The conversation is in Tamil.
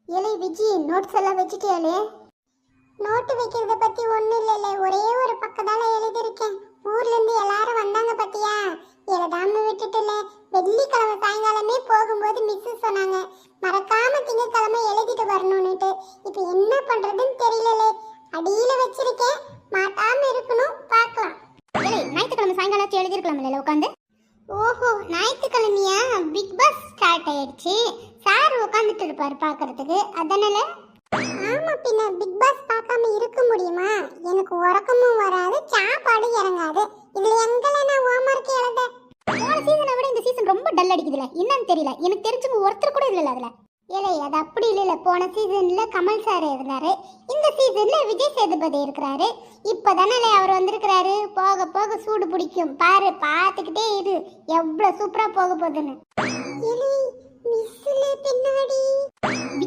ஏலே விஜி, நோட்ஸ் எல்லாம் வச்சுட்டியாலே? நோட்டு வைக்கிறத பத்தி ஒண்ணும் இல்லைல்ல, ஒரே ஒரு பக்கத்தால எழுதியிருக்கேன். ஊர்ல இருந்து எல்லாரும் வந்தாங்க பத்தியா, எழுதாம விட்டுட்டுல. வெள்ளிக்கிழமை சாயங்காலமே போகும்போது மிஸ் சொன்னாங்க, மறக்காம திங்கக்கிழமை எழுதிட்டு வரணும்னுட்டு. இப்ப என்ன பண்றதுன்னு தெரியலலே. அடியில வச்சிருக்கேன், மாட்டாம இருக்கணும், பார்க்கலாம். ஞாயிற்றுக்கிழமை சாயங்காலம் எழுதிருக்கலாம்ல உட்காந்து. ஓஹோ, ஞாயிற்றுக்கிழமையா? பிக் பாஸ் ஸ்டார்ட் ஆயிடுச்சு. சார் உட்காந்துட்டு இருப்பாரு பாக்குறதுக்கு, அதனால. ஆமா, பின்ன பிக் பாஸ் பார்க்காம இருக்க முடியுமா? எனக்கு உறக்கமும் வராது, சாப்பாடு இறங்காது. இதுல எங்கல நான் ஹோம்வொர்க் எழுத? போன சீசனை விட இந்த சீசன் ரொம்ப டல் அடிக்குதுல, என்னன்னு தெரியல. எனக்கு தெரிஞ்சவங்க ஒருத்தர் கூட இல்லல அதுல. ஏலே, அது அப்படி இல்ல. போன சீசன்ல கமல் சார் இருந்தாரு, இந்த சீசன்ல விஜய் சேதுபதி இருக்கிறாரு. இப்பதானே அவர் வந்திருக்கிறாரு. போக போக சூடு பிடிக்கும் பாரு, பார்த்துக்கிட்டே இரு எவ்வளவு சூப்பரா போக போகுதுன்னு. பின்னாடி